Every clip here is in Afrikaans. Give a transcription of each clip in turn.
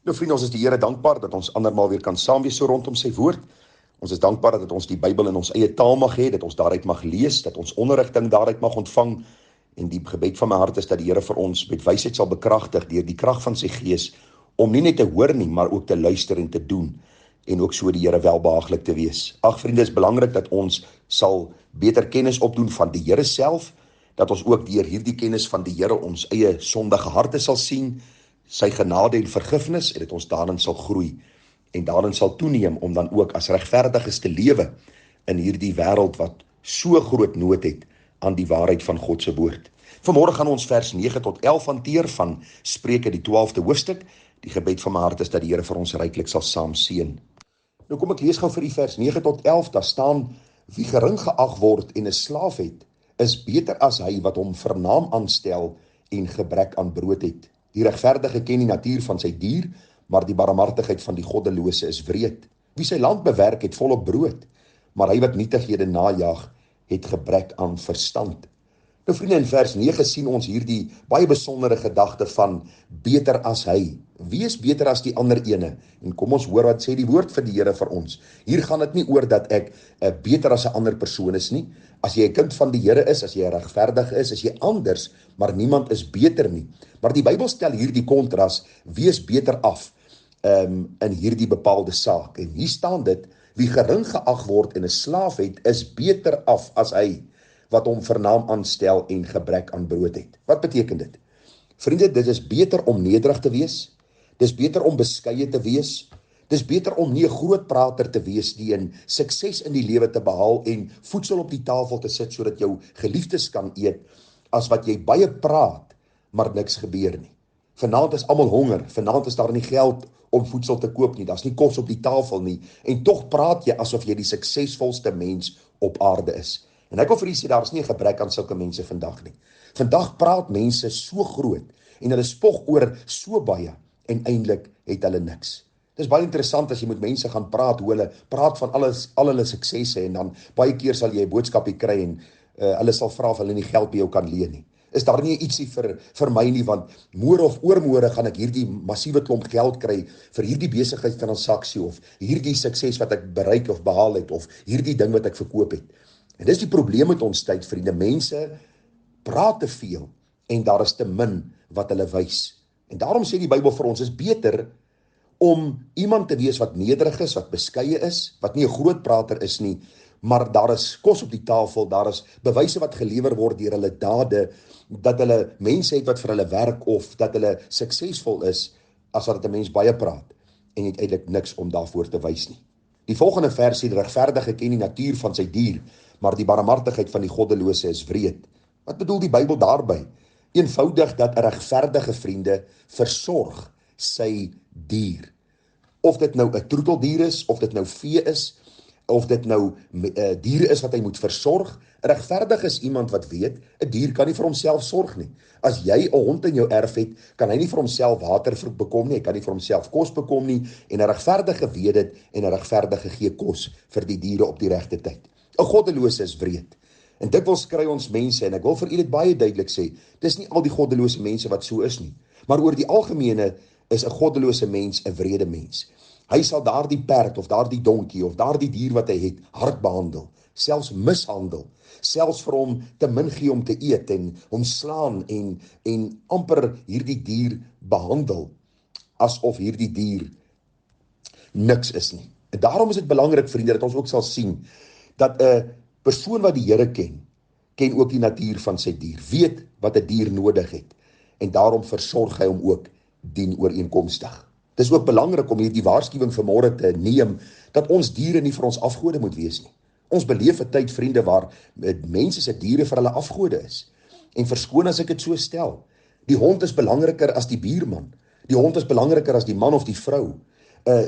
Nou vriende, ons is die Here dankbaar dat ons andermaal weer kan saam wees so rondom sy woord. Ons is dankbaar dat ons die Bybel in ons eie taal mag hê, dat ons daaruit mag lees, dat ons onderrigting daaruit mag ontvang. En die gebed van my hart is dat die Here vir ons met wysheid sal bekragtig deur die krag van sy Gees, om nie net te hoor nie, maar ook te luister en te doen, en ook so die Here welbehaaglik te wees. Ag vriende, is belangrik dat ons sal beter kennis opdoen van die Here self, dat ons ook deur hierdie kennis van die Here ons eie sondige harte sal sien, sy genade en vergifnis, en dat ons daarin sal groei, en daarin sal toeneem, om dan ook as regverdiges te lewe, in hierdie wêreld wat so groot nood het, aan die waarheid van God se woord. Vanmôre gaan ons vers 9 tot 11 hanteer, van Spreuke die 12de hoofstuk. Die gebed van my hart is dat die Here vir ons ryklik sal saam seën. Nou kom ek lees gou vir die vers 9 tot 11, daar staan, wie gering geag word en 'n slaaf het, is beter as hy wat hom vernaam aanstel en gebrek aan brood het. Die regverdige ken die natuur van sy dier, maar die barmhartigheid van die goddelose is wreed. Wie sy land bewerk het volop brood, maar hy wat nietighede najag, het gebrek aan verstand. Nou vriende, in vers 9 sien ons hierdie baie besondere gedagte van beter as hy. Wie is beter as die ander ene? En kom ons hoor wat sê die woord van die Here vir ons. Hier gaan dit nie oor dat ek beter as 'n ander persoon is nie. As jy 'n kind van die Here is, as jy regverdig is jy anders, maar niemand is beter nie. Maar die Bybel stel hierdie kontras, wie is beter af in hierdie bepaalde saak. En hier staan dit, wie gering geag word en 'n slaaf het, is beter af as hy wat hom vernaam aanstel en gebrek aan brood het. Wat beteken dit? Vriende, dit is beter om nederig te wees, dis beter om beskeie te wees, dis beter om nie 'n groot prater te wees nie, en sukses in die lewe te behaal en voedsel op die tafel te sit sodat jou geliefdes kan eet, as wat jy baie praat, maar niks gebeur nie. Vanaand is almal honger, vanaand is daar nie geld om voedsel te koop nie, daar's nie kos op die tafel nie, en tog praat jy asof jy die suksesvolste mens op aarde is. En ek wil vir u sê, daar is nie 'n gebrek aan sulke mense vandag nie. Vandag praat mense so groot, en hulle spog oor so baie, en eintlik het hulle niks. Dit is baie interessant as jy met mense gaan praat, hoe hulle praat van al hulle suksesse, en dan baie keer sal jy 'n boodskapie kry, en hulle sal vra of hulle nie geld by jou kan leen nie. Is daar nie ietsie vir my nie, want môre of oormôre gaan ek hierdie massiewe klomp geld kry vir hierdie besigheidstransaksie, of hierdie sukses wat ek bereik of behaal het, of hierdie ding wat ek verkoop het. En dis die probleem met ons tyd, vriende. Mense praat te veel, en daar is te min wat hulle wys. En daarom sê die Bybel vir ons, is beter om iemand te wees wat nederig is, wat beskeie is, wat nie 'n groot prater is nie, maar daar is kos op die tafel, daar is bewyse wat gelewer word deur hulle dade, dat hulle mense het wat vir hulle werk, of dat hulle suksesvol is, as wat 'n mens baie praat, en het eintlik niks om daarvoor te wys nie. Die volgende vers sê, die regverdige ken die natuur van sy dier, maar die barmhartigheid van die goddelose is wreed. Wat bedoel die Bybel daarby? Eenvoudig dat 'n regverdige, vriende, versorg sy dier. Of dit nou 'n troeteldier is, of dit nou vee is, of dit nou diere is wat hy moet versorg. Regverdig is iemand wat weet, 'n dier kan nie vir homself sorg nie. As jy 'n hond in jou erf het, kan hy nie vir homself water bekom nie, hy kan nie vir homself kos bekom nie, en 'n regverdige weet dit, en 'n regverdige gee kos vir die diere op die regte tyd. 'n Goddelose is wreed. En dikwels kry ons mense, en ek wil vir u dit baie duidelik sê, dis nie al die goddelose mense wat so is nie, maar oor die algemene is 'n goddelose mens 'n wrede mens. Hy sal daardie perd, of daardie donkie, of daardie dier wat hy het, hard behandel, selfs mishandel, selfs vir hom te min gee om te eet, en hom slaan, en amper hierdie dier behandel, asof hierdie dier niks is nie. En daarom is dit belangrik, vriende, dat ons ook sal sien, dat 'n persoon wat die Here ken ook die natuur van sy dier, weet wat 'n dier nodig het, en daarom versorg hy hom ook dienooreenkomstig. Dis ook belangrik om hierdie waarskuwing vanmôre te neem, dat ons diere nie vir ons afgode moet wees nie. Ons beleef 'n tyd, vriende, waar mense se diere vir hulle afgode is. En verskoon as ek dit so stel, die hond is belangriker as die buurman, die hond is belangriker as die man of die vrou,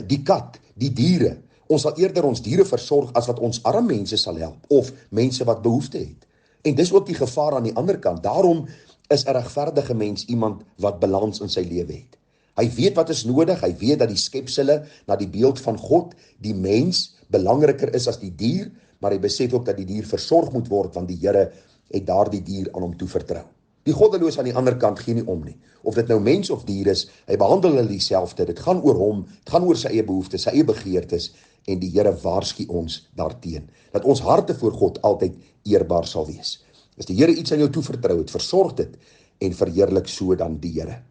die kat, die diere. Ons sal eerder ons diere versorg as wat ons arme mense sal help, of mense wat behoefte het. En dis ook die gevaar aan die ander kant. Daarom is 'n regverdige mens iemand wat balans in sy lewe het. Hy weet wat is nodig, hy weet dat die skepsele na die beeld van God, die mens, belangriker is as die dier, maar hy besef ook dat die dier versorg moet word, want die Here het daardie dier aan hom toevertrou. Die goddeloos aan die ander kant gee nie om nie. Of dit nou mens of dier is, hy behandel hulle dieselfde. Dit gaan oor hom, dit gaan oor sy eie behoeftes, sy eie begeertes, en die Here waarsku ons daarteen, dat ons harte voor God altyd eerbaar sal wees. As die Here iets aan jou toevertrou het, versorg dit en verheerlik so dan die Here.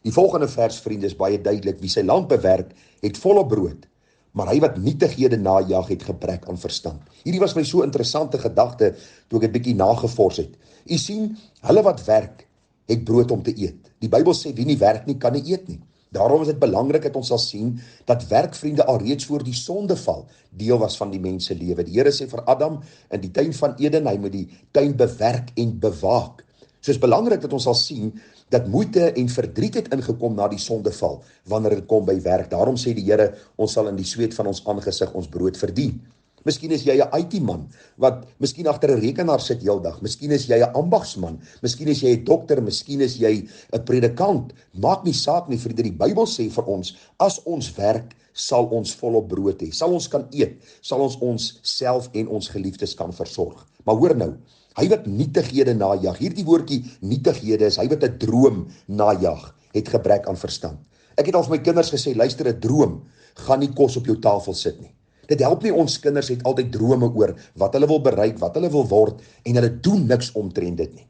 Die volgende vers, vriende, is baie duidelik. Wie sy land bewerk, het volop brood, maar hy wat nietighede najag, het gebrek aan verstand. Hierdie was my so interessante gedagte, toe ek 'n bietjie nagevors het. U sien, hulle wat werk, het brood om te eet. Die Bybel sê, wie nie werk nie, kan nie eet nie. Daarom is dit belangrik dat ons sal sien, dat werk, vriende, alreeds voor die sondeval deel was van die mense lewe. Die Here sê vir Adam, in die tuin van Eden, hy moet die tuin bewerk en bewaak. So is belangrik dat ons sal sien, dat moeite en verdriet het ingekom na die sondeval, wanneer dit kom by werk. Daarom sê die Here, ons sal in die sweet van ons aangesig ons brood verdien. Miskien is jy 'n IT-man, wat miskien agter 'n rekenaar sit heeldag. Miskien is jy 'n ambagsman, miskien is jy 'n dokter, miskien is jy 'n predikant. Maak nie saak nie, vriende, die Bybel sê vir ons, as ons werk, sal ons volop brood hê, sal ons kan eet, sal ons onsself en ons geliefdes kan versorg. Maar hoor nou, hy wat nietighede najag, hierdie woordjie nietighede is, hy wat 'n droom najag, het gebrek aan verstand. Ek het al vir my kinders gesê, luister, 'n droom gaan nie kos op jou tafel sit nie. Dit help nie, ons kinders het altyd drome oor wat hulle wil bereik, wat hulle wil word, en hulle doen niks omtrent dit nie.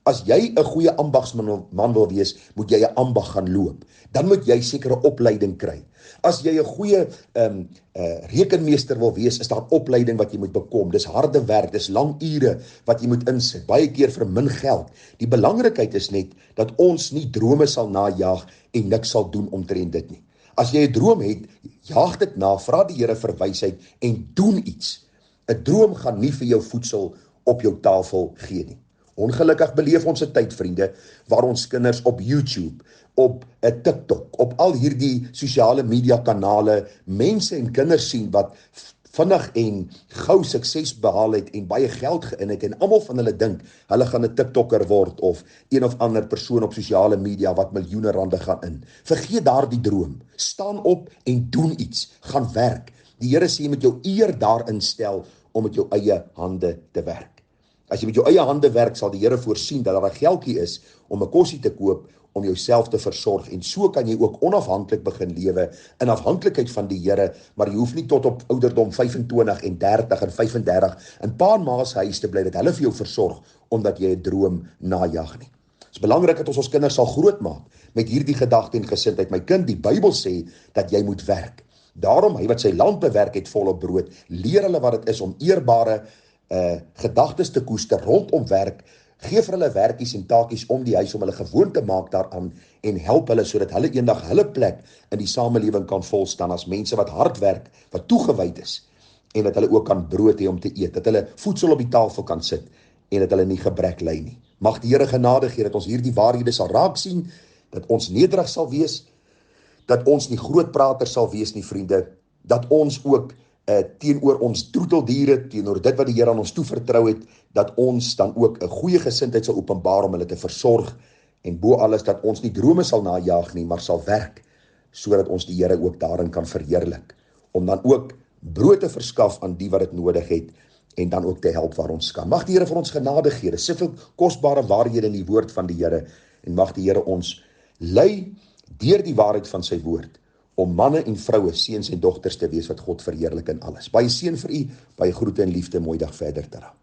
As jy 'n goeie ambagsman wil wees, moet jy 'n ambag gaan loop. Dan moet jy sekere opleiding kry. As jy 'n goeie rekenmeester wil wees, is daar opleiding wat jy moet bekom. Dis harde werk, dis lang ure wat jy moet insit, baie keer vir min geld. Die belangrikheid is net dat ons nie drome sal najag en niks sal doen omtrent dit nie. As jy 'n droom het, jaag dit na, vra die Here vir wysheid en doen iets. 'n Droom gaan nie vir jou voedsel op jou tafel gee nie. Ongelukkig beleef ons 'n tyd, vriende, waar ons kinders op YouTube, op 'n TikTok, op al hierdie sosiale media kanale, mense en kinders sien wat vinnig en gou sukses behaal het en baie geld geïn het, en almal van hulle dink, hulle gaan 'n TikToker word, of een of ander persoon op sosiale media wat miljoene rande gaan in. Vergeet daardie droom, staan op en doen iets, gaan werk. Die Here sê jy moet jou eer daarin stel om met jou eie hande te werk. As jy met jou eie hande werk, sal die Here voorsien dat daar 'n geldjie is om 'n kosie te koop, om jouself te versorg, en so kan jy ook onafhanklik begin lewe, in afhanklikheid van die Here, maar jy hoef nie tot op ouderdom 25 en 30 en 35 in pa en ma se huis te bly, dat hulle vir jou versorg, omdat jy 'n droom najag nie. Het is belangrik dat ons kinders sal grootmaak, met hierdie gedagte en gesindheid. My kind, die Bybel sê, dat jy moet werk. Daarom, hy wat sy land bewerk het volop brood, leer hulle wat dit is om eerbare gedagtes te koester rondom werk. Geef hulle werkies en taakies om die huis, om hulle gewoon te maak daaraan, en help hulle sodat hulle eendag hulle plek in die samelewing kan volstaan as mense wat hard werk, wat toegewyd is, en dat hulle ook kan brood hê om te eet, dat hulle voedsel op die tafel kan sit, en dat hulle nie gebrek ly nie. Mag die Here genade gee dat ons hierdie waarhede sal raak sien, dat ons nederig sal wees, dat ons nie grootpraters sal wees nie, vriende, dat ons ook teenoor ons troeteldiere, teenoor dit wat die Here aan ons toevertrou het, dat ons dan ook 'n goeie gesindheid sal openbaar om hulle te versorg, en bo alles dat ons nie drome sal najag nie, maar sal werk, sodat ons die Here ook daarin kan verheerlik, om dan ook brood te verskaf aan die wat dit nodig het, en dan ook te help waar ons kan. Mag die Here vir ons genade gee, dis soveel kosbare waarhede in die woord van die Here, en mag die Here ons lei deur die waarheid van sy woord, om manne en vroue, seuns en dogters te wees wat God verheerlik in alles. Baie seën vir u, baie groete en liefde, mooi dag verder te raak.